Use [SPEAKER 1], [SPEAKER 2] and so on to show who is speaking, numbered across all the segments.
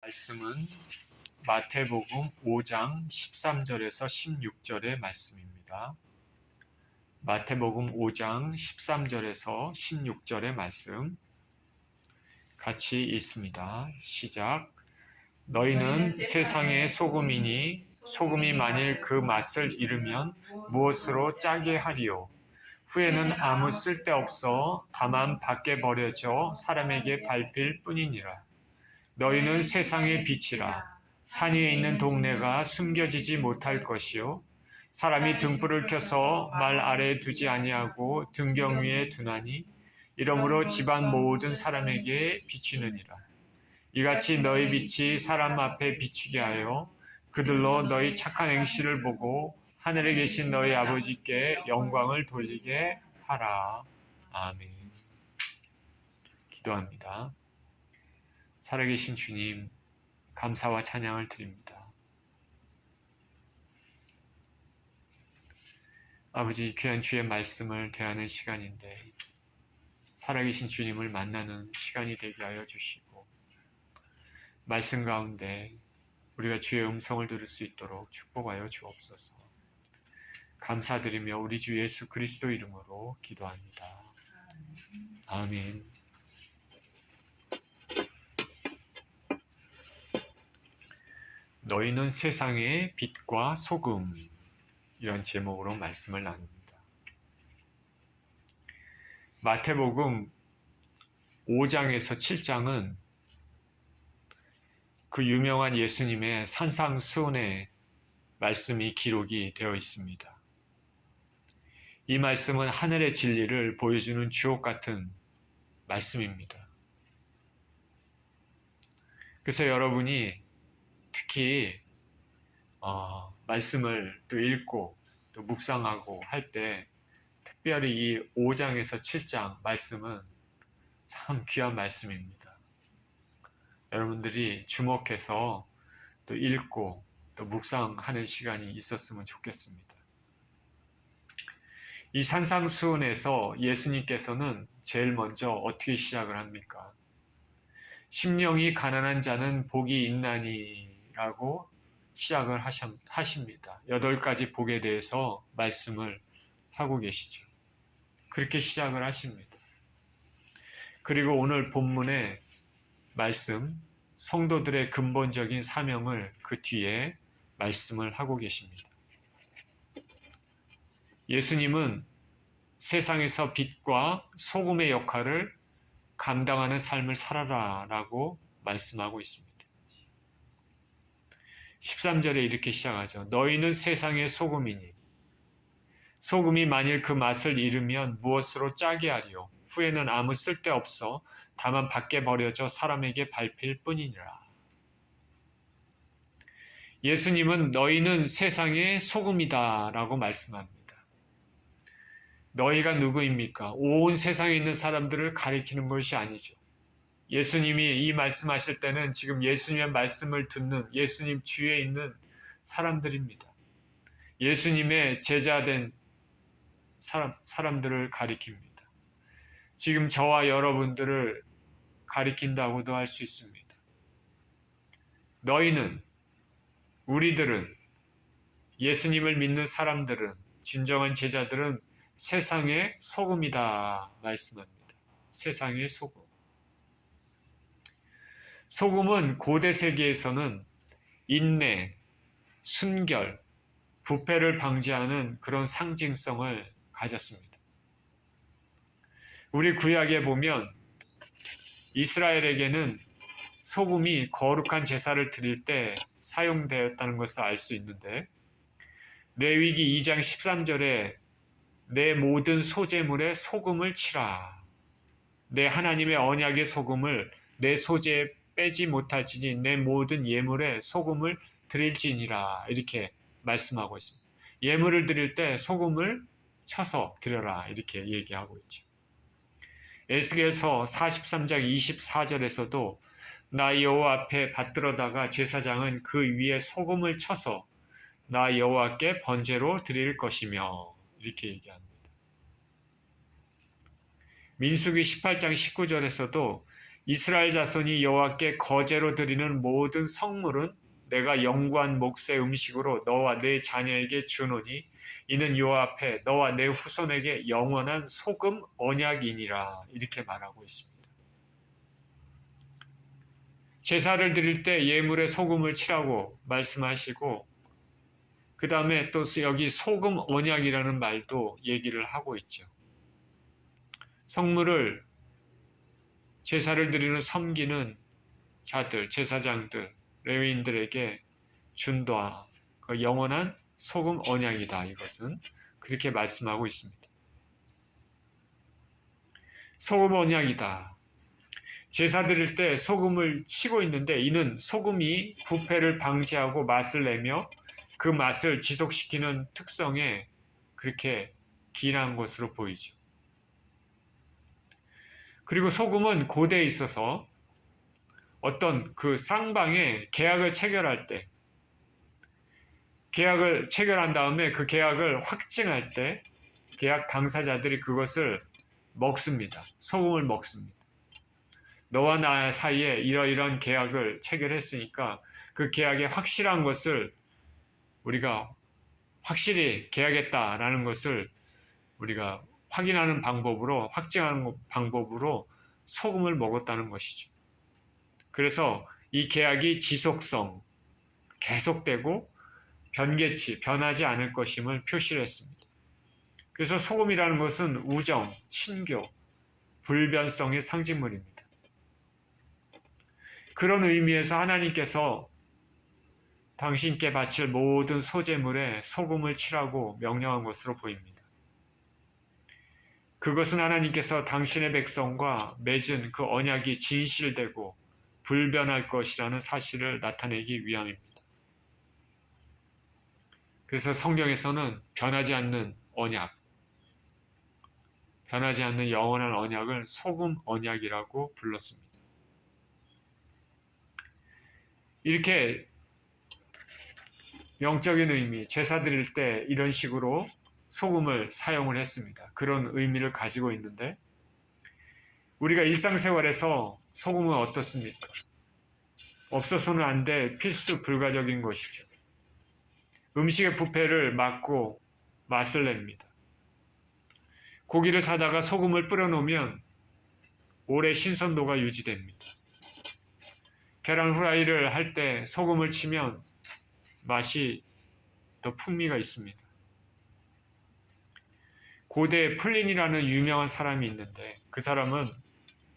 [SPEAKER 1] 말씀은 마태복음 5장 13절에서 16절의 말씀입니다. 마태복음 5장 13절에서 16절의 말씀 같이 읽습니다. 시작. 너희는 세상의 소금이니 소금이 만일 그 맛을 잃으면 무엇으로 짜게 하리요? 후에는 아무 쓸데없어 다만 밖에 버려져 사람에게 밟힐 뿐이니라. 너희는 세상의 빛이라. 산 위에 있는 동네가 숨겨지지 못할 것이요 사람이 등불을 켜서 말 아래에 두지 아니하고 등경 위에 두나니 이러므로 집안 모든 사람에게 비추느니라. 이같이 너희 빛이 사람 앞에 비추게 하여 그들로 너희 착한 행실을 보고 하늘에 계신 너희 아버지께 영광을 돌리게 하라. 아멘. 기도합니다. 살아계신 주님, 감사와 찬양을 드립니다. 아버지, 귀한 주의 말씀을 대하는 시간인데 살아계신 주님을 만나는 시간이 되게 하여 주시고 말씀 가운데 우리가 주의 음성을 들을 수 있도록 축복하여 주옵소서. 감사드리며 우리 주 예수 그리스도 이름으로 기도합니다. 아멘. 너희는 세상의 빛과 소금, 이런 제목으로 말씀을 나눕니다. 마태복음 5장에서 7장은 그 유명한 예수님의 산상수훈의 말씀이 기록이 되어 있습니다. 이 말씀은 하늘의 진리를 보여주는 주옥 같은 말씀입니다. 그래서 여러분이 특히 말씀을 또 읽고 또 묵상하고 할 때 특별히 이 5장에서 7장 말씀은 참 귀한 말씀입니다. 여러분들이 주목해서 또 읽고 또 묵상하는 시간이 있었으면 좋겠습니다. 이 산상수훈에서 예수님께서는 제일 먼저 어떻게 시작을 합니까? 심령이 가난한 자는 복이 있나니라고 시작을 하십니다. 8가지 복에 대해서 말씀을 하고 계시죠. 그렇게 시작을 하십니다. 그리고 오늘 본문의 말씀, 성도들의 근본적인 사명을 그 뒤에 말씀을 하고 계십니다. 예수님은 세상에서 빛과 소금의 역할을 감당하는 삶을 살아라 라고 말씀하고 있습니다. 13절에 이렇게 시작하죠. 너희는 세상의 소금이니 소금이 만일 그 맛을 잃으면 무엇으로 짜게 하리요? 후에는 아무 쓸데없어 다만 밖에 버려져 사람에게 밟힐 뿐이니라. 예수님은 너희는 세상의 소금이다 라고 말씀합니다. 너희가 누구입니까? 온 세상에 있는 사람들을 가리키는 것이 아니죠. 예수님이 이 말씀하실 때는 지금 예수님의 말씀을 듣는 예수님 주위에 있는 사람들입니다. 예수님의 제자된 사람들을 가리킵니다. 지금 저와 여러분들을 가리킨다고도 할 수 있습니다. 너희는, 우리들은, 예수님을 믿는 사람들은, 진정한 제자들은 세상의 소금이다 말씀합니다. 세상의 소금. 소금은 고대 세계에서는 인내, 순결, 부패를 방지하는 그런 상징성을 가졌습니다. 우리 구약에 보면 이스라엘에게는 소금이 거룩한 제사를 드릴 때 사용되었다는 것을 알 수 있는데 레위기 2장 13절에 내 모든 소제물에 소금을 치라. 내 하나님의 언약의 소금을 내 소재에 빼지 못할지니 내 모든 예물에 소금을 드릴지니라. 이렇게 말씀하고 있습니다. 예물을 드릴 때 소금을 쳐서 드려라. 이렇게 얘기하고 있죠. 에스겔서 43장 24절에서도 나 여호와 앞에 받들어다가 제사장은 그 위에 소금을 쳐서 나 여호와께 번제로 드릴 것이며 이렇게 얘기합니다. 민수기 18장 19절에서도 이스라엘 자손이 여호와께 거제로 드리는 모든 성물은 내가 영구한 몫의 음식으로 너와 네 자녀에게 주노니 이는 여호와 앞에 너와 내 후손에게 영원한 소금 언약이니라. 이렇게 말하고 있습니다. 제사를 드릴 때 예물에 소금을 치라고 말씀하시고 그 다음에 또 여기 소금 언약이라는 말도 얘기를 하고 있죠. 성물을 제사를 드리는 섬기는 자들, 제사장들, 레위인들에게 준다. 그 영원한 소금 언약이다. 이것은 그렇게 말씀하고 있습니다. 소금 언약이다. 제사 드릴 때 소금을 치고 있는데 이는 소금이 부패를 방지하고 맛을 내며 그 맛을 지속시키는 특성에 그렇게 기인한 것으로 보이죠. 그리고 소금은 고대에 있어서 어떤 그 쌍방에 계약을 체결할 때 계약을 체결한 다음에 그 계약을 확증할 때 계약 당사자들이 그것을 먹습니다. 소금을 먹습니다. 너와 나 사이에 이러이러한 계약을 체결했으니까 그 계약의 확실한 것을 우리가 확실히 계약했다라는 것을 우리가 확인하는 방법으로 확증하는 방법으로 소금을 먹었다는 것이죠. 그래서 이 계약이 지속성, 계속되고 변개치, 변하지 않을 것임을 표시를 했습니다. 그래서 소금이라는 것은 우정, 친교, 불변성의 상징물입니다. 그런 의미에서 하나님께서 당신께 바칠 모든 소제물에 소금을 치라고 명령한 것으로 보입니다. 그것은 하나님께서 당신의 백성과 맺은 그 언약이 진실되고 불변할 것이라는 사실을 나타내기 위함입니다. 그래서 성경에서는 변하지 않는 언약, 변하지 않는 영원한 언약을 소금 언약이라고 불렀습니다. 이렇게 영적인 의미, 제사 드릴 때 이런 식으로 소금을 사용을 했습니다. 그런 의미를 가지고 있는데 우리가 일상생활에서 소금은 어떻습니까? 없어서는 안 돼 필수 불가적인 것이죠. 음식의 부패를 막고 맛을 냅니다. 고기를 사다가 소금을 뿌려 놓으면 오래 신선도가 유지됩니다. 계란 후라이를 할 때 소금을 치면 맛이 더 풍미가 있습니다. 고대 플린이라는 유명한 사람이 있는데 그 사람은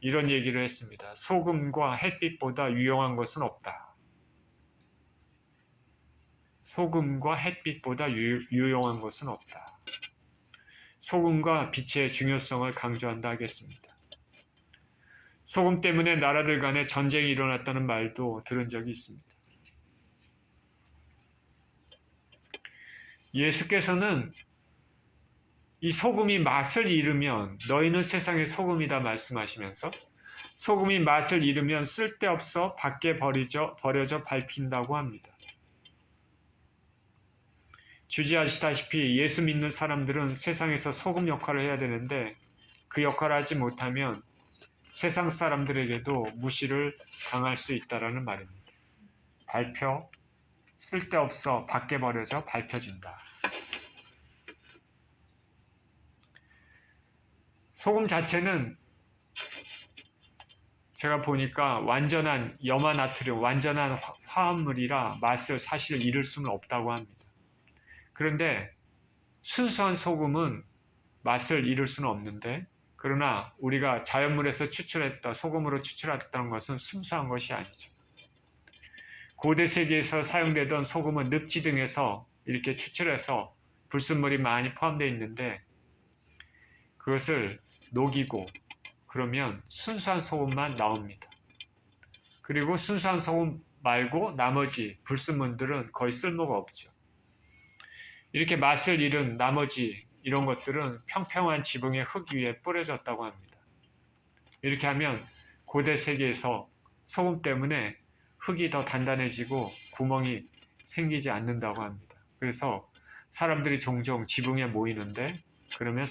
[SPEAKER 1] 이런 얘기를 했습니다. 소금과 햇빛보다 유용한 것은 없다. 소금과 햇빛보다 유용한 것은 없다. 소금과 빛의 중요성을 강조한다 하겠습니다. 소금 때문에 나라들 간에 전쟁이 일어났다는 말도 들은 적이 있습니다. 예수께서는 이 소금이 맛을 잃으면 너희는 세상의 소금이다 말씀하시면서 소금이 맛을 잃으면 쓸데없어 밖에 버려져 밟힌다고 합니다. 주지하시다시피 예수 믿는 사람들은 세상에서 소금 역할을 해야 되는데 그 역할을 하지 못하면 세상 사람들에게도 무시를 당할 수 있다는 말입니다. 쓸데없어 밖에 버려져 밟혀진다. 소금 자체는 제가 보니까 완전한 염화나트륨, 완전한 화합물이라 맛을 사실 잃을 수는 없다고 합니다. 그런데 순수한 소금은 맛을 잃을 수는 없는데 그러나 우리가 자연물에서 소금으로 추출했다는 것은 순수한 것이 아니죠. 고대 세계에서 사용되던 소금은 늪지 등에서 이렇게 추출해서 불순물이 많이 포함되어 있는데 그것을 녹이고 그러면 순수한 소금만 나옵니다. 그리고 순수한 소금 말고 나머지 불순물들은 거의 쓸모가 없죠. 이렇게 맛을 잃은 나머지 이런 것들은 평평한 지붕의 흙 위에 뿌려졌다고 합니다. 이렇게 하면 고대 세계에서 소금 때문에 흙이 더 단단해지고 구멍이 생기지 않는다고 합니다. 그래서 사람들이 종종 지붕에 모이는데 그러면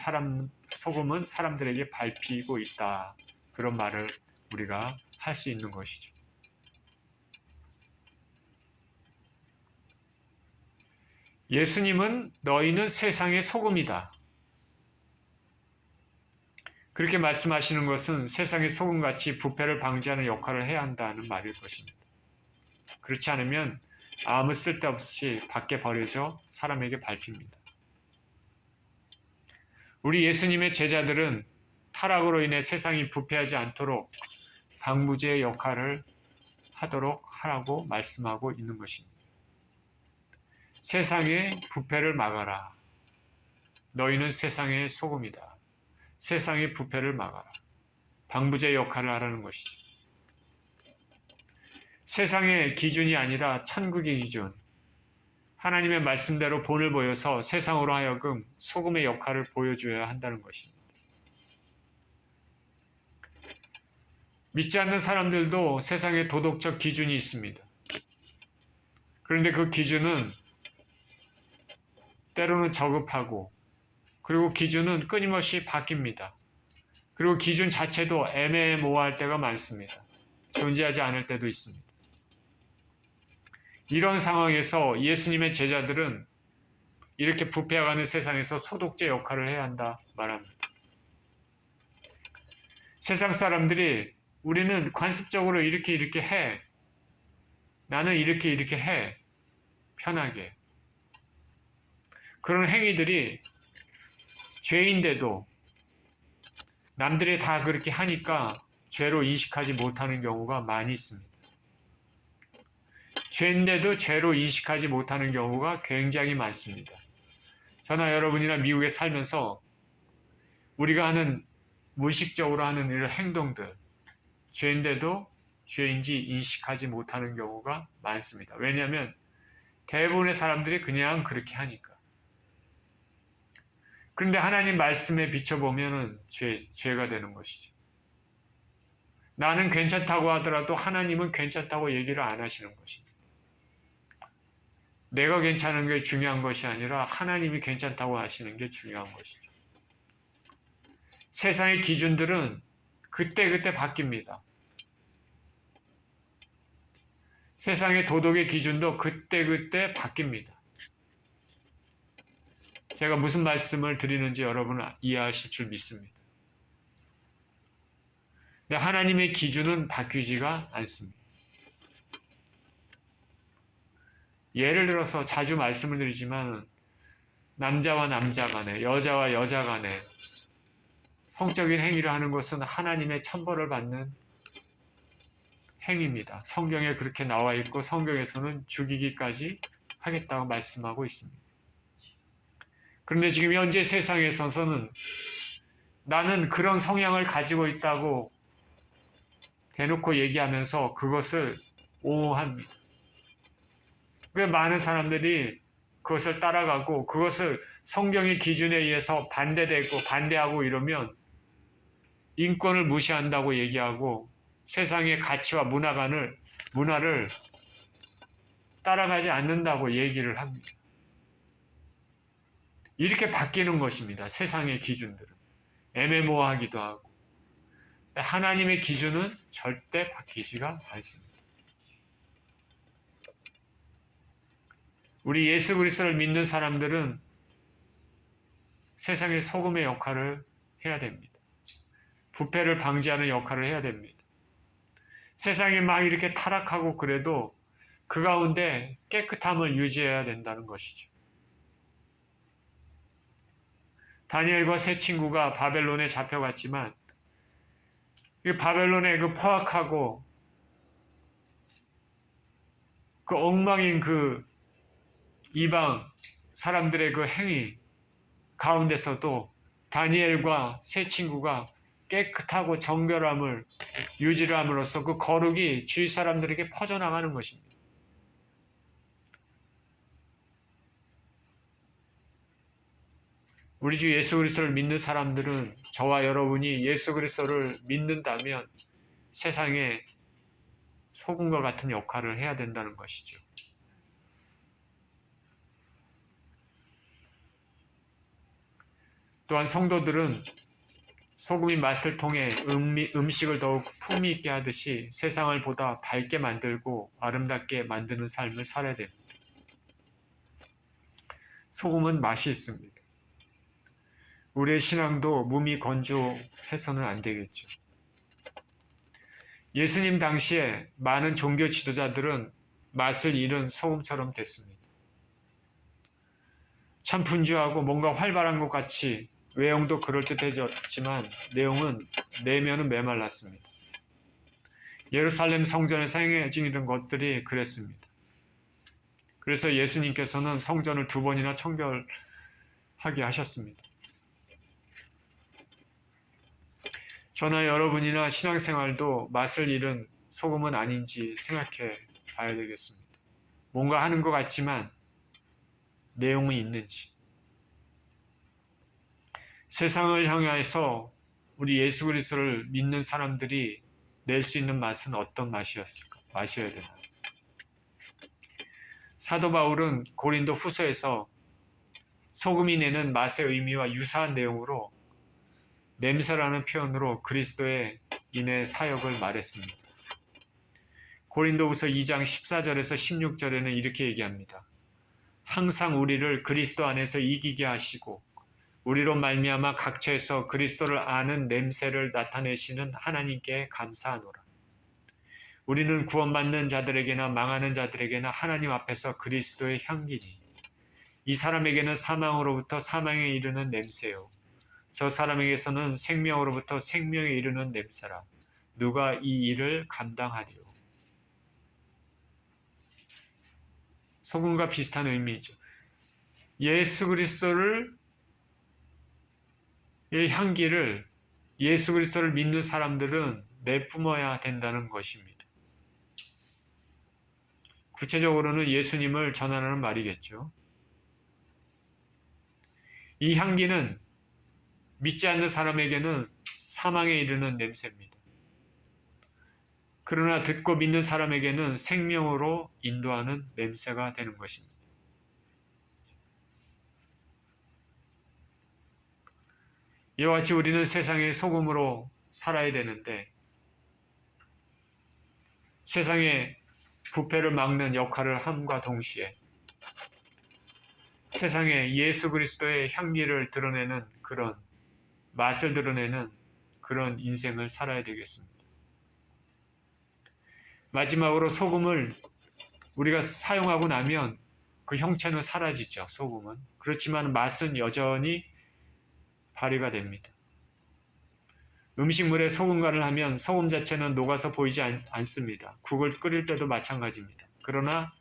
[SPEAKER 1] 소금은 사람들에게 밟히고 있다. 그런 말을 우리가 할 수 있는 것이죠. 예수님은 너희는 세상의 소금이다. 그렇게 말씀하시는 것은 세상의 소금같이 부패를 방지하는 역할을 해야 한다는 말일 것입니다. 그렇지 않으면 아무 쓸데없이 밖에 버려져 사람에게 밟힙니다. 우리 예수님의 제자들은 타락으로 인해 세상이 부패하지 않도록 방부제의 역할을 하도록 하라고 말씀하고 있는 것입니다. 세상의 부패를 막아라. 너희는 세상의 소금이다. 세상의 부패를 막아라. 방부제 역할을 하라는 것이죠. 세상의 기준이 아니라 천국의 기준, 하나님의 말씀대로 본을 보여서 세상으로 하여금 소금의 역할을 보여줘야 한다는 것입니다. 믿지 않는 사람들도 세상에 도덕적 기준이 있습니다. 그런데 그 기준은 때로는 저급하고, 그리고 기준은 끊임없이 바뀝니다. 그리고 기준 자체도 애매모호할 때가 많습니다. 존재하지 않을 때도 있습니다. 이런 상황에서 예수님의 제자들은 이렇게 부패해가는 세상에서 소독제 역할을 해야 한다 말합니다. 세상 사람들이 우리는 관습적으로 이렇게 해. 나는 이렇게 해. 편하게. 그런 행위들이 죄인데도 남들이 다 그렇게 하니까 죄로 인식하지 못하는 경우가 많이 있습니다. 죄인데도 죄로 인식하지 못하는 경우가 굉장히 많습니다. 저나 여러분이나 미국에 살면서 우리가 하는 무의식적으로 하는 이런 행동들, 죄인데도 죄인지 인식하지 못하는 경우가 많습니다. 왜냐하면 대부분의 사람들이 그냥 그렇게 하니까. 그런데 하나님 말씀에 비춰보면 죄가 되는 것이죠. 나는 괜찮다고 하더라도 하나님은 괜찮다고 얘기를 안 하시는 것입니다. 내가 괜찮은 게 중요한 것이 아니라 하나님이 괜찮다고 하시는 게 중요한 것이죠. 세상의 기준들은 그때그때 바뀝니다. 세상의 도덕의 기준도 그때그때 바뀝니다. 제가 무슨 말씀을 드리는지 여러분은 이해하실 줄 믿습니다. 근데 하나님의 기준은 바뀌지가 않습니다. 예를 들어서 자주 말씀을 드리지만 남자와 남자 간에, 여자와 여자 간에 성적인 행위를 하는 것은 하나님의 천벌을 받는 행위입니다. 성경에 그렇게 나와 있고 성경에서는 죽이기까지 하겠다고 말씀하고 있습니다. 그런데 지금 현재 세상에서는 나는 그런 성향을 가지고 있다고 대놓고 얘기하면서 그것을 옹호합니다. 왜 많은 사람들이 그것을 따라가고 그것을 성경의 기준에 의해서 반대하고 이러면 인권을 무시한다고 얘기하고 세상의 가치와 문화를 따라가지 않는다고 얘기를 합니다. 이렇게 바뀌는 것입니다. 세상의 기준들은. 애매모호하기도 하고. 하나님의 기준은 절대 바뀌지가 않습니다. 우리 예수 그리스도를 믿는 사람들은 세상의 소금의 역할을 해야 됩니다. 부패를 방지하는 역할을 해야 됩니다. 세상이 막 이렇게 타락하고 그래도 그 가운데 깨끗함을 유지해야 된다는 것이죠. 다니엘과 세 친구가 바벨론에 잡혀갔지만 이 바벨론의 그 포악하고 그 엉망인 그 이방 사람들의 그 행위 가운데서도 다니엘과 세 친구가 깨끗하고 정결함을 유지를 함으로써 그 거룩이 주위 사람들에게 퍼져나가는 것입니다. 우리 주 예수 그리스도를 믿는 사람들은 저와 여러분이 예수 그리스도를 믿는다면 세상에 소금과 같은 역할을 해야 된다는 것이죠. 또한 성도들은 소금이 맛을 통해 음식을 더욱 풍미 있게 하듯이 세상을 보다 밝게 만들고 아름답게 만드는 삶을 살아야 됩니다. 소금은 맛이 있습니다. 우리의 신앙도 몸이 건조해서는 안 되겠죠. 예수님 당시에 많은 종교 지도자들은 맛을 잃은 소금처럼 됐습니다. 참 분주하고 뭔가 활발한 것 같이 외형도 그럴듯해졌지만 내면은 메말랐습니다. 예루살렘 성전에서 행해지는 것들이 그랬습니다. 그래서 예수님께서는 성전을 2번이나 청결하게 하셨습니다. 저나 여러분이나 신앙생활도 맛을 잃은 소금은 아닌지 생각해 봐야 되겠습니다. 뭔가 하는 것 같지만 내용이 있는지. 세상을 향해서 우리 예수 그리스도를 믿는 사람들이 낼 수 있는 맛은 어떤 맛이었을까? 마셔야 되나? 사도 바울은 고린도 후서에서 소금이 내는 맛의 의미와 유사한 내용으로 냄새라는 표현으로 그리스도의 인의 사역을 말했습니다. 고린도후서 2장 14절에서 16절에는 이렇게 얘기합니다. 항상 우리를 그리스도 안에서 이기게 하시고 우리로 말미암아 각처에서 그리스도를 아는 냄새를 나타내시는 하나님께 감사하노라. 우리는 구원받는 자들에게나 망하는 자들에게나 하나님 앞에서 그리스도의 향기니 이 사람에게는 사망으로부터 사망에 이르는 냄새요 저 사람에게서는 생명으로부터 생명에 이르는 냄새라. 누가 이 일을 감당하리요. 소금과 비슷한 의미죠. 예수 그리스도를 이 향기를 예수 그리스도를 믿는 사람들은 내뿜어야 된다는 것입니다. 구체적으로는 예수님을 전하는 말이겠죠. 이 향기는 믿지 않는 사람에게는 사망에 이르는 냄새입니다. 그러나 듣고 믿는 사람에게는 생명으로 인도하는 냄새가 되는 것입니다. 이와 같이 우리는 세상의 소금으로 살아야 되는데 세상의 부패를 막는 역할을 함과 동시에 세상에 예수 그리스도의 향기를 드러내는 그런 맛을 드러내는 그런 인생을 살아야 되겠습니다. 마지막으로 소금을 우리가 사용하고 나면 그 형체는 사라지죠. 소금은. 그렇지만 맛은 여전히 발휘가 됩니다. 음식물에 소금 간을 하면 소금 자체는 녹아서 보이지 않습니다. 국을 끓일 때도 마찬가지입니다. 그러나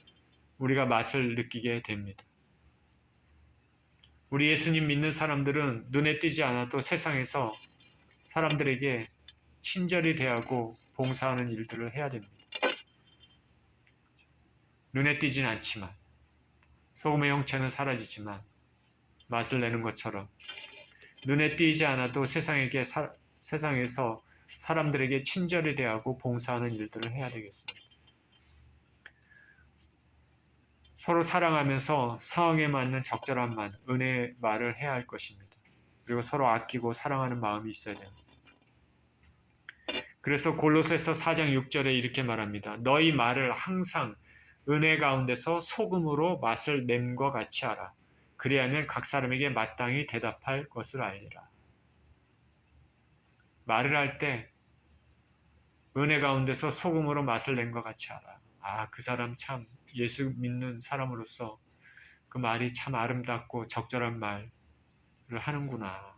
[SPEAKER 1] 우리가 맛을 느끼게 됩니다. 우리 예수님 믿는 사람들은 눈에 띄지 않아도 세상에서 사람들에게 친절히 대하고 봉사하는 일들을 해야 됩니다. 눈에 띄진 않지만 소금의 형체는 사라지지만 맛을 내는 것처럼 눈에 띄지 않아도 세상에서 사람들에게 친절히 대하고 봉사하는 일들을 해야 되겠습니다. 서로 사랑하면서 상황에 맞는 적절한 말, 은혜의 말을 해야 할 것입니다. 그리고 서로 아끼고 사랑하는 마음이 있어야 됩니다. 그래서 골로새서 4장 6절에 이렇게 말합니다. 너희 말을 항상 은혜 가운데서 소금으로 맛을 냄과 같이 하라. 그리하면 각 사람에게 마땅히 대답할 것을 알리라. 말을 할 때 은혜 가운데서 소금으로 맛을 낸과 같이 하라. 아, 그 사람 참 예수 믿는 사람으로서 그 말이 참 아름답고 적절한 말을 하는구나.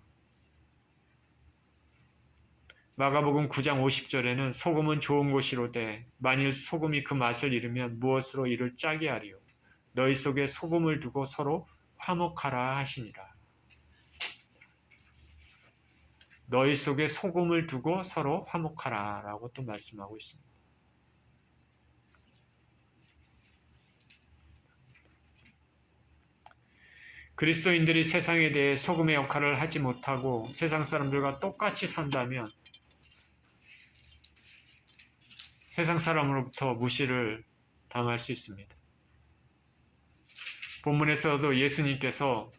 [SPEAKER 1] 마가복음 9장 50절에는 소금은 좋은 것이로되 만일 소금이 그 맛을 잃으면 무엇으로 이를 짜게 하리요. 너희 속에 소금을 두고 서로 화목하라 하시니라. 너희 속에 소금을 두고 서로 화목하라 라고 또 말씀하고 있습니다. 그리스도인들이 세상에 대해 소금의 역할을 하지 못하고 세상 사람들과 똑같이 산다면 세상 사람으로부터 무시를 당할 수 있습니다. 본문에서도 예수님께서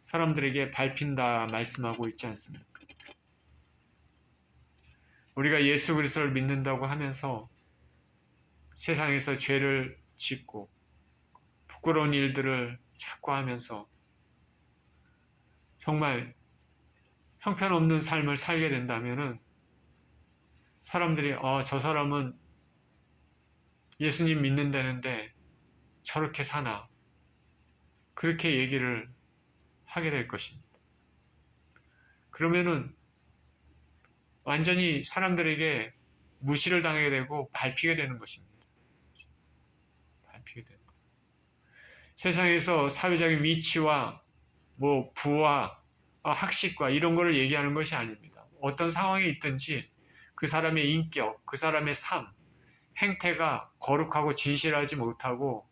[SPEAKER 1] 사람들에게 밟힌다 말씀하고 있지 않습니까? 우리가 예수 그리스도를 믿는다고 하면서 세상에서 죄를 짓고 부끄러운 일들을 자꾸 하면서 정말 형편없는 삶을 살게 된다면은 사람들이 저 사람은 예수님 믿는다는데 저렇게 사나 그렇게 얘기를 하게 될 것입니다. 그러면은 완전히 사람들에게 무시를 당하게 되고 밟히게 되는 것입니다. 밟히게 되는 것. 세상에서 사회적인 위치와 부와 학식과 이런 거를 얘기하는 것이 아닙니다. 어떤 상황에 있든지 그 사람의 인격, 그 사람의 삶, 행태가 거룩하고 진실하지 못하고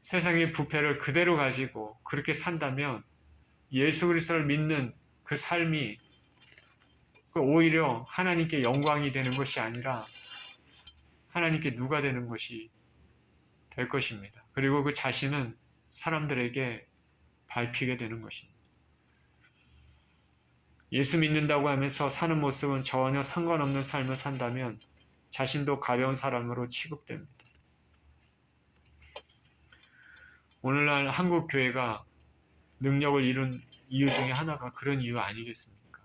[SPEAKER 1] 세상의 부패를 그대로 가지고 그렇게 산다면 예수 그리스도를 믿는 그 삶이 오히려 하나님께 영광이 되는 것이 아니라 하나님께 누가 되는 것이 될 것입니다. 그리고 그 자신은 사람들에게 밟히게 되는 것입니다. 예수 믿는다고 하면서 사는 모습은 전혀 상관없는 삶을 산다면 자신도 가벼운 사람으로 취급됩니다. 오늘날 한국 교회가 능력을 이룬 이유 중에 하나가 그런 이유 아니겠습니까?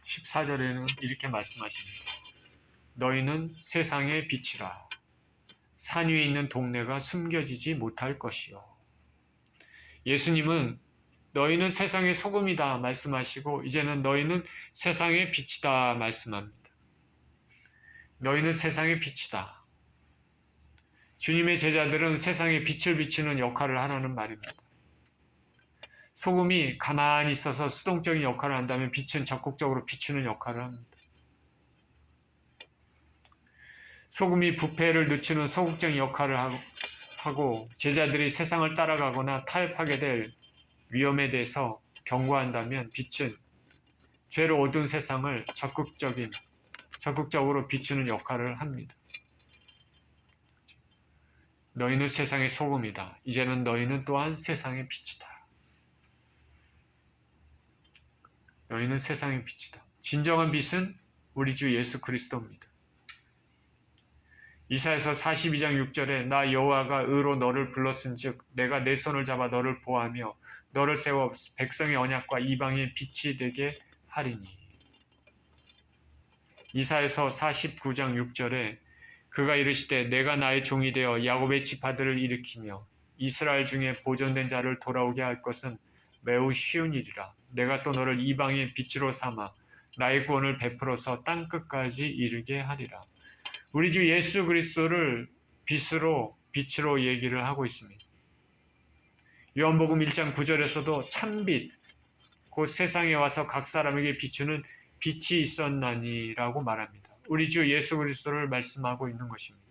[SPEAKER 1] 14절에는 이렇게 말씀하십니다. 너희는 세상의 빛이라. 산 위에 있는 동네가 숨겨지지 못할 것이요. 예수님은 너희는 세상의 소금이다 말씀하시고 이제는 너희는 세상의 빛이다 말씀합니다. 너희는 세상의 빛이다. 주님의 제자들은 세상에 빛을 비추는 역할을 하라는 말입니다. 소금이 가만히 있어서 수동적인 역할을 한다면 빛은 적극적으로 비추는 역할을 합니다. 소금이 부패를 늦추는 소극적인 역할을 하고 제자들이 세상을 따라가거나 타협하게 될 위험에 대해서 경고한다면 빛은 죄로 어두운 세상을 적극적으로 비추는 역할을 합니다. 너희는 세상의 소금이다. 이제는 너희는 또한 세상의 빛이다. 너희는 세상의 빛이다. 진정한 빛은 우리 주 예수 그리스도입니다. 이사야서 42장 6절에 나 여호와가 의로 너를 불렀은즉 내가 내 손을 잡아 너를 보호하며 너를 세워 백성의 언약과 이방의 빛이 되게 하리니. 이사야서 49장 6절에 그가 이르시되 내가 나의 종이 되어 야곱의 지파들을 일으키며 이스라엘 중에 보존된 자를 돌아오게 할 것은 매우 쉬운 일이라. 내가 또 너를 이방의 빛으로 삼아 나의 구원을 베풀어서 땅끝까지 이르게 하리라. 우리 주 예수 그리스도를 빛으로 얘기를 하고 있습니다. 요한복음 1장 9절에서도 참빛, 곧 세상에 와서 각 사람에게 비추는 빛이 있었나니라고 말합니다. 우리 주 예수 그리스도를 말씀하고 있는 것입니다.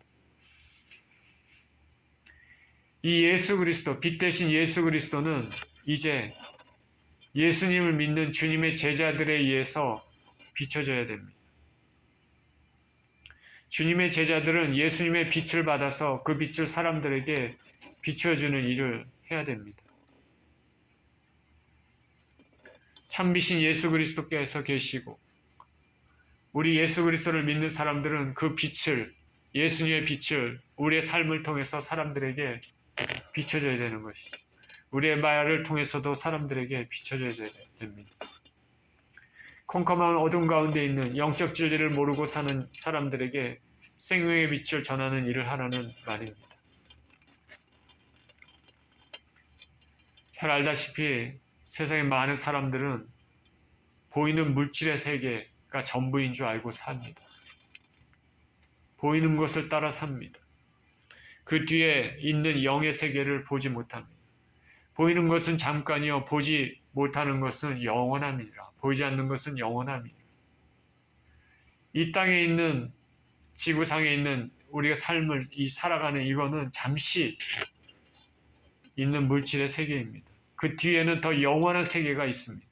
[SPEAKER 1] 이 예수 그리스도, 빛 대신 예수 그리스도는 이제 예수님을 믿는 주님의 제자들에 의해서 비춰져야 됩니다. 주님의 제자들은 예수님의 빛을 받아서 그 빛을 사람들에게 비춰주는 일을 해야 됩니다. 참빛인 예수 그리스도께서 계시고 우리 예수 그리스도를 믿는 사람들은 그 빛을, 예수님의 빛을 우리의 삶을 통해서 사람들에게 비춰줘야 되는 것이죠. 우리의 말을 통해서도 사람들에게 비춰줘야 됩니다. 컴컴한 어둠 가운데 있는 영적 진리를 모르고 사는 사람들에게 생명의 빛을 전하는 일을 하라는 말입니다. 잘 알다시피 세상의 많은 사람들은 보이는 물질의 세계가 전부인 줄 알고 삽니다. 보이는 것을 따라 삽니다. 그 뒤에 있는 영의 세계를 보지 못합니다. 보이는 것은 잠깐이요 보지 못하는 것은 영원함이라. 보이지 않는 것은 영원함이라. 이 땅에 있는 지구상에 있는 우리가 삶을 살아가는 이거는 잠시 있는 물질의 세계입니다. 그 뒤에는 더 영원한 세계가 있습니다.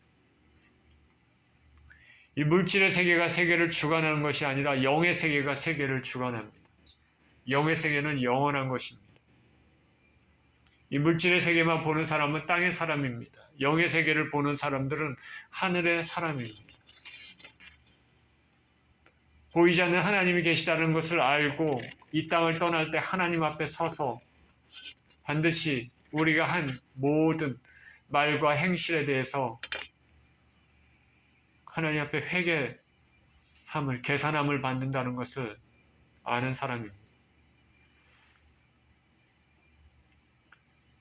[SPEAKER 1] 이 물질의 세계가 세계를 주관하는 것이 아니라 영의 세계가 세계를 주관합니다. 영의 세계는 영원한 것입니다. 이 물질의 세계만 보는 사람은 땅의 사람입니다. 영의 세계를 보는 사람들은 하늘의 사람입니다. 보이지 않는 하나님이 계시다는 것을 알고 이 땅을 떠날 때 하나님 앞에 서서 반드시 우리가 한 모든 말과 행실에 대해서 하나님 앞에 회개함을, 계산함을 받는다는 것을 아는 사람입니다.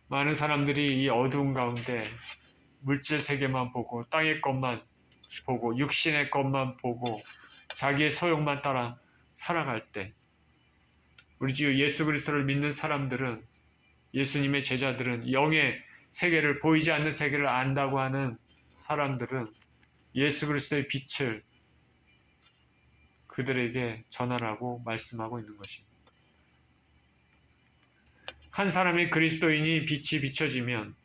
[SPEAKER 1] 많은 사람들이 이 어두운 가운데 물질 세계만 보고 땅의 것만 보고 육신의 것만 보고 자기의 소욕만 따라 살아갈 때 우리 주 예수 그리스도를 믿는 사람들은, 예수님의 제자들은, 영의 세계를, 보이지 않는 세계를 안다고 하는 사람들은 예수 그리스도의 빛을 그들에게 전하라고 말씀하고 있는 것입니다. 한 사람의 그리스도인이 빛이 비춰지면,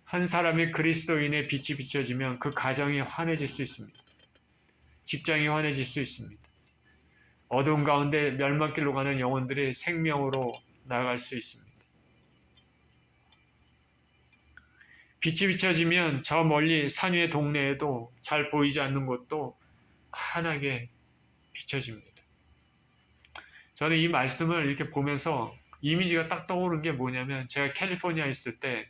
[SPEAKER 1] 한 사람의 그리스도인의 빛이 비춰지면 그 가정이 환해질 수 있습니다. 직장이 환해질 수 있습니다. 어두운 가운데 멸망길로 가는 영혼들이 생명으로 나아갈 수 있습니다. 빛이 비춰지면 저 멀리 산 위의 동네에도 잘 보이지 않는 곳도 환하게 비춰집니다. 저는 이 말씀을 이렇게 보면서 이미지가 딱 떠오른 게 뭐냐면, 제가 캘리포니아에 있을 때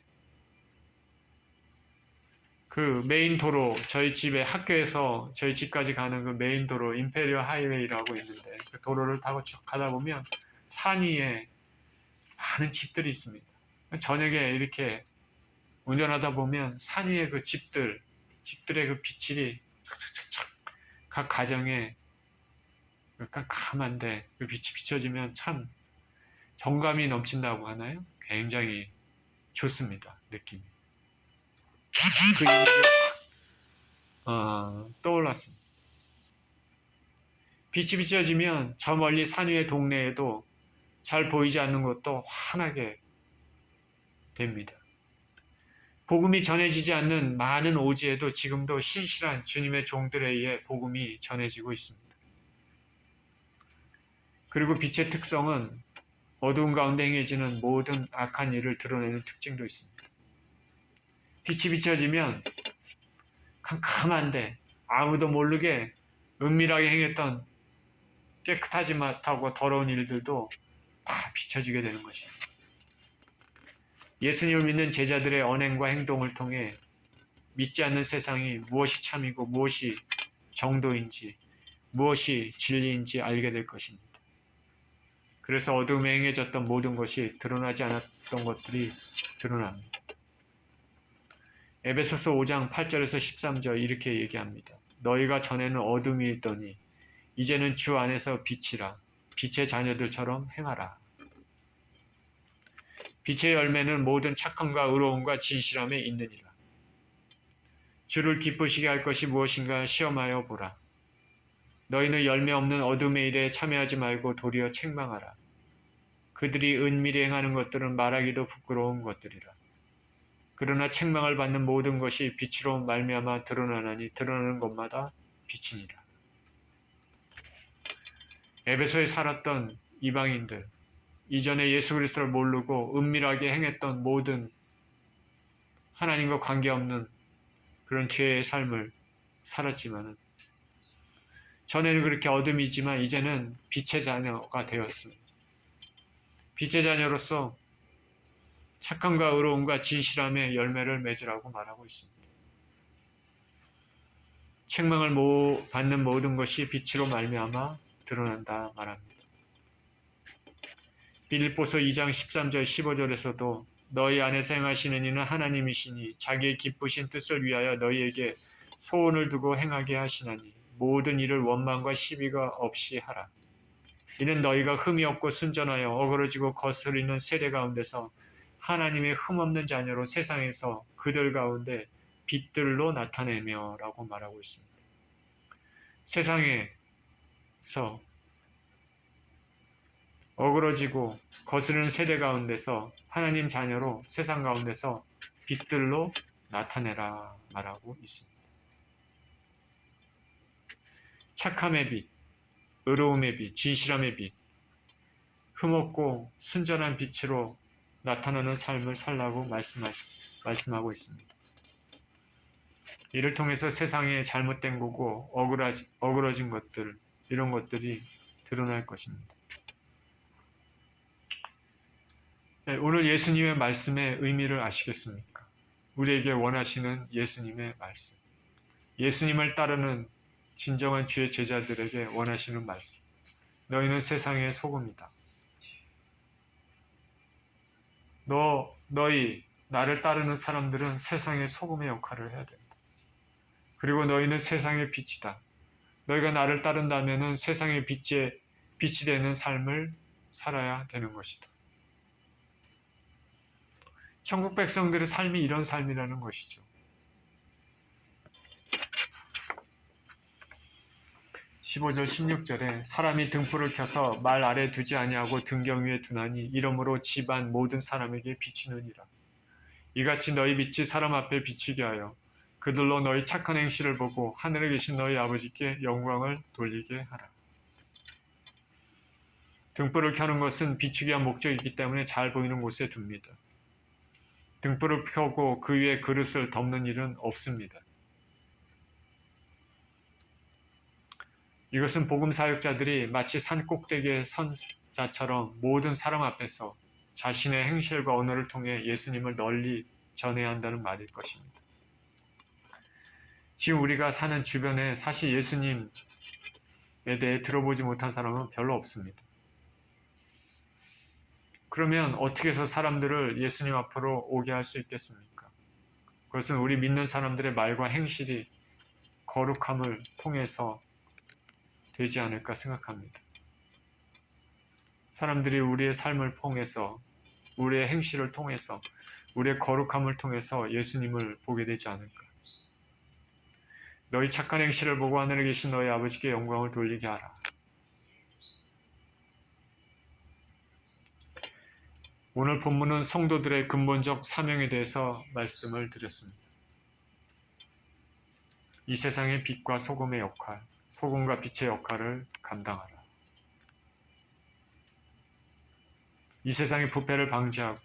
[SPEAKER 1] 그 메인 도로, 저희 집에 학교에서 저희 집까지 가는 그 메인 도로, 임페리얼 하이웨이라고 있는데 그 도로를 타고 쭉 가다 보면 산 위에 많은 집들이 있습니다. 저녁에 이렇게 운전하다 보면 산 위에 그 집들의 그 빛이 착착착착 각 가정에 깜깜한데 그 빛이 비춰지면 참 정감이 넘친다고 하나요? 굉장히 좋습니다. 느낌이. 그 이미지가 떠올랐습니다. 빛이 비춰지면 저 멀리 산 위의 동네에도 잘 보이지 않는 것도 환하게 됩니다. 복음이 전해지지 않는 많은 오지에도 지금도 신실한 주님의 종들에 의해 복음이 전해지고 있습니다. 그리고 빛의 특성은 어두운 가운데 행해지는 모든 악한 일을 드러내는 특징도 있습니다. 빛이 비춰지면 캄캄한데 아무도 모르게 은밀하게 행했던 깨끗하지 못하고 더러운 일들도 다 비춰지게 되는 것입니다. 예수님을 믿는 제자들의 언행과 행동을 통해 믿지 않는 세상이 무엇이 참이고 무엇이 정도인지, 무엇이 진리인지 알게 될 것입니다. 그래서 어둠에 행해졌던 모든 것이, 드러나지 않았던 것들이 드러납니다. 에베소서 5장 8절에서 13절 이렇게 얘기합니다. 너희가 전에는 어둠이 있더니 이제는 주 안에서 빛이라. 빛의 자녀들처럼 행하라. 빛의 열매는 모든 착함과 의로움과 진실함에 있느니라. 주를 기쁘시게 할 것이 무엇인가 시험하여 보라. 너희는 열매 없는 어둠의 일에 참여하지 말고 도리어 책망하라. 그들이 은밀히 행하는 것들은 말하기도 부끄러운 것들이라. 그러나 책망을 받는 모든 것이 빛으로 말미암아 드러나나니 드러나는 것마다 빛이니라. 에베소에 살았던 이방인들, 이전에 예수 그리스도를 모르고 은밀하게 행했던 모든 하나님과 관계없는 그런 죄의 삶을 살았지만은, 전에는 그렇게 어둠이지만 이제는 빛의 자녀가 되었습니다. 빛의 자녀로서 착함과 의로움과 진실함의 열매를 맺으라고 말하고 있습니다. 책망을 받는 모든 것이 빛으로 말미암아 드러난다 말합니다. 빌립보서 2장 13절 15절에서도 너희 안에서 행하시는 이는 하나님이시니 자기의 기쁘신 뜻을 위하여 너희에게 소원을 두고 행하게 하시나니 모든 일을 원망과 시비가 없이 하라. 이는 너희가 흠이 없고 순전하여 어그러지고 거스르는 세대 가운데서 하나님의 흠없는 자녀로 세상에서 그들 가운데 빛들로 나타내며 라고 말하고 있습니다. 세상에서 어그러지고 거스르는 세대 가운데서 하나님 자녀로 세상 가운데서 빛들로 나타내라 말하고 있습니다. 착함의 빛, 의로움의 빛, 진실함의 빛, 흠없고 순전한 빛으로 나타나는 삶을 살라고 말씀하고 있습니다. 이를 통해서 세상에 잘못된 거고 어그러진 것들, 이런 것들이 드러날 것입니다. 네, 오늘 예수님의 말씀의 의미를 아시겠습니까? 우리에게 원하시는 예수님의 말씀. 예수님을 따르는 진정한 주의 제자들에게 원하시는 말씀. 너희는 세상의 소금이다. 너희, 나를 따르는 사람들은 세상의 소금의 역할을 해야 된다. 그리고 너희는 세상의 빛이다. 너희가 나를 따른다면 세상의 빛이 되는 삶을 살아야 되는 것이다. 천국 백성들의 삶이 이런 삶이라는 것이죠. 15절 16절에 사람이 등불을 켜서 말 아래 두지 아니하고 등경 위에 두나니 이러므로 집안 모든 사람에게 비치느니라. 이같이 너희 빛이 사람 앞에 비치게 하여 그들로 너희 착한 행실을 보고 하늘에 계신 너희 아버지께 영광을 돌리게 하라. 등불을 켜는 것은 비추기 위한 목적이기 때문에 잘 보이는 곳에 둡니다. 등불을 켜고 그 위에 그릇을 덮는 일은 없습니다. 이것은 복음 사역자들이 마치 산 꼭대기에 선 자처럼 모든 사람 앞에서 자신의 행실과 언어를 통해 예수님을 널리 전해야 한다는 말일 것입니다. 지금 우리가 사는 주변에 사실 예수님에 대해 들어보지 못한 사람은 별로 없습니다. 그러면 어떻게 해서 사람들을 예수님 앞으로 오게 할 수 있겠습니까? 그것은 우리 믿는 사람들의 말과 행실이 거룩함을 통해서 되지 않을까 생각합니다. 사람들이 우리의 삶을 통해서, 우리의 행실을 통해서, 우리의 거룩함을 통해서 예수님을 보게 되지 않을까. 너희 착한 행실을 보고 하늘에 계신 너희 아버지께 영광을 돌리게 하라. 오늘 본문은 성도들의 근본적 사명에 대해서 말씀을 드렸습니다. 이 세상의 빛과 소금의 역할, 소금과 빛의 역할을 감당하라. 이 세상의 부패를 방지하고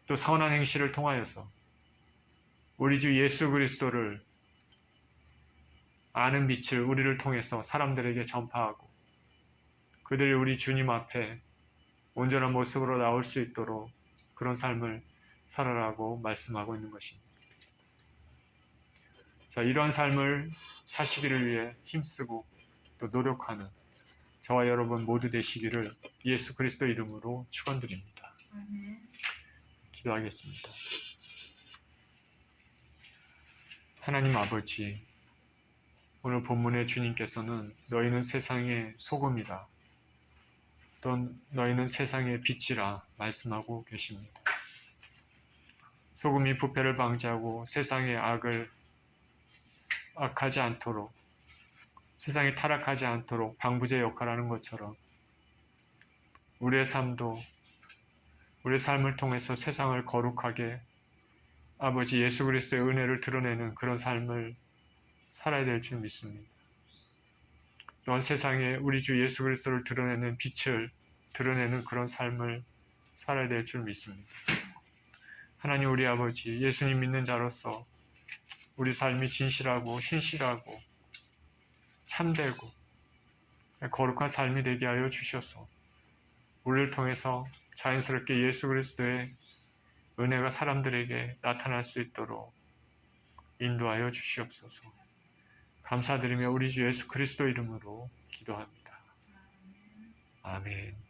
[SPEAKER 1] 또 선한 행실을 통하여서 우리 주 예수 그리스도를 아는 빛을 우리를 통해서 사람들에게 전파하고 그들이 우리 주님 앞에 온전한 모습으로 나올 수 있도록 그런 삶을 살아라고 말씀하고 있는 것입니다. 자, 이러한 삶을 사시기를 위해 힘쓰고 또 노력하는 저와 여러분 모두 되시기를 예수 그리스도 이름으로 축원드립니다. 기도하겠습니다. 하나님 아버지, 오늘 본문의 주님께서는 너희는 세상의 소금이라 또 너희는 세상의 빛이라 말씀하고 계십니다. 소금이 부패를 방지하고 세상의 악하지 않도록, 세상이 타락하지 않도록 방부제 역할을 하는 것처럼 우리의 삶도 우리의 삶을 통해서 세상을 거룩하게 아버지 예수 그리스도의 은혜를 드러내는 그런 삶을 살아야 될 줄 믿습니다. 또한 세상에 우리 주 예수 그리스도를 드러내는 빛을 드러내는 그런 삶을 살아야 될 줄 믿습니다. 하나님 우리 아버지, 예수님 믿는 자로서 우리 삶이 진실하고 신실하고 참되고 거룩한 삶이 되게 하여 주셔서 우리를 통해서 자연스럽게 예수 그리스도의 은혜가 사람들에게 나타날 수 있도록 인도하여 주시옵소서. 감사드리며 우리 주 예수 그리스도 이름으로 기도합니다. 아멘.